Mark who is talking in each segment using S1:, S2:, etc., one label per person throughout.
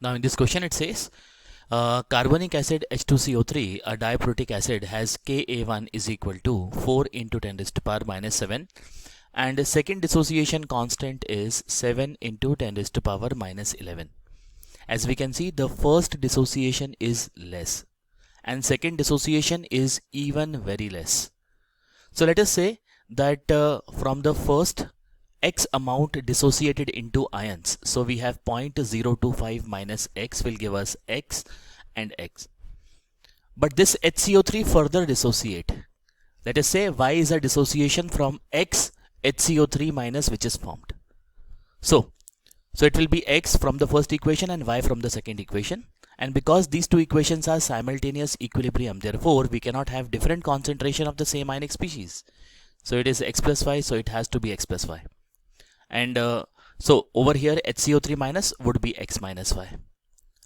S1: Now in this question it says carbonic acid H2CO3, a diprotic acid, has Ka1 is equal to 4 into 10 raised to power minus 7, and the second dissociation constant is 7 into 10 raised to power minus 11. As we can see, the first dissociation is less and second dissociation is even very less. So let us say that from the first X amount dissociated into ions, so we have 0.025 minus X will give us X and X. But this HCO3 further dissociate. Let us say Y is a dissociation from X HCO3 minus which is formed. So it will be X from the first equation and Y from the second equation. And because these two equations are simultaneous equilibrium, therefore we cannot have different concentration of the same ionic species. So it is X plus Y, so it has to be X plus Y. And so over here HCO3 minus would be X minus Y,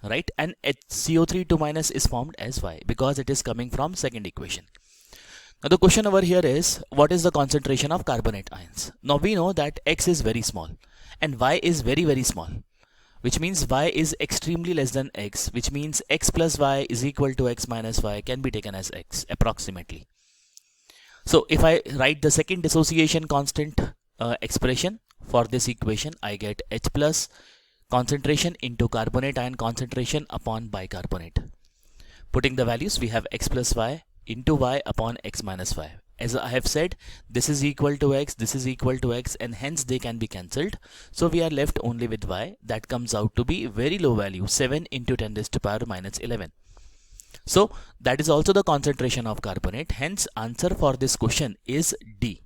S1: right? And HCO3 2 minus is formed as Y because it is coming from second equation. Now the question over here is, what is the concentration of carbonate ions? Now we know that X is very small and Y is very, very small, which means Y is extremely less than X, which means X plus Y is equal to X minus Y can be taken as X approximately. So if I write the second dissociation constant expression for this equation, I get H plus concentration into carbonate ion concentration upon bicarbonate. Putting the values, we have X plus Y into Y upon X minus Y. As I have said, this is equal to X, this is equal to X, and hence they can be cancelled. So we are left only with Y. That comes out to be very low value, 7 into 10 raised to power minus 11. So that is also the concentration of carbonate. Hence answer for this question is D.